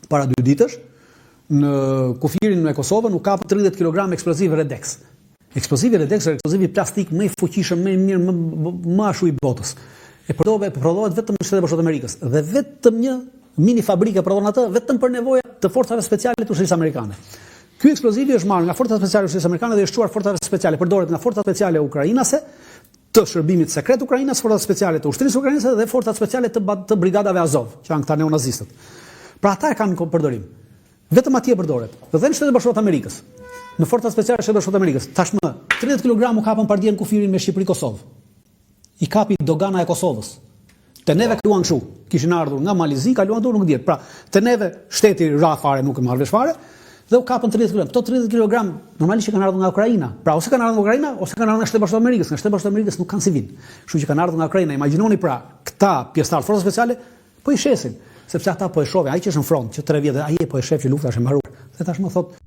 para 2 ditësh, në kufirin me Kosovën u kapën 30 kg eksploziv Redex. Eksplozivi Redex është eksplozivi plastik më i fuqishëm, më i mirë, më ashu i botës. E prodhohet vetëm në Shtetet Bashkuara të Amerikës dhe vetëm një mini fabrike prodhon atë vetëm për nevojat të forcave speciale të ushtrisë amerikane. Ky eksplozivi është marrë nga forcat speciale të ushtrisë amerikane dhe është çuar forcave speciale, përdoret nga forcat speciale ukrainase, të shërbimit sekret ukrainas, forcat speciale të ushtrisë ukrainase dhe forcat speciale të brigadave Azov, që janë këta neonazistët. Pra ata e kanë në përdorim. Vetëm atje përdoret. Dhe në Shtetet Bashkuara të Amerikës, në forcat speciale të Shtetet Bashkuara të Amerikës, tashmë 30 kg u kapën partien kufirin me Shqipëri-Kosovë. I kapi dogana e Kosovës. Te neve kaluan kështu, kishin ardhur nga Malizi, kaluan dorë nuk diet. Pra, te neve shteti ra fare, nuk e marr vesh fare, dhe u kapën 30 kg. Këto 30 kg normalisht kanë ardhur nga Ukraina. Pra, ose kanë ardhur nga Ukraina, ose kanë ardhur nga Shtetet Bashkuara të Amerikës. Nga Shtetet Bashkuara të Amerikës nuk kanë si vinë. Kështu që kanë ardhur nga Ukraina. Imagjinoni pra, këta pjesëtar forca speciale po i shesin, sepse ata po e shohin, ai që është në front, që 3 vjet, ai po e shef që lufta është e mbaruar. Dhe tashmë thotë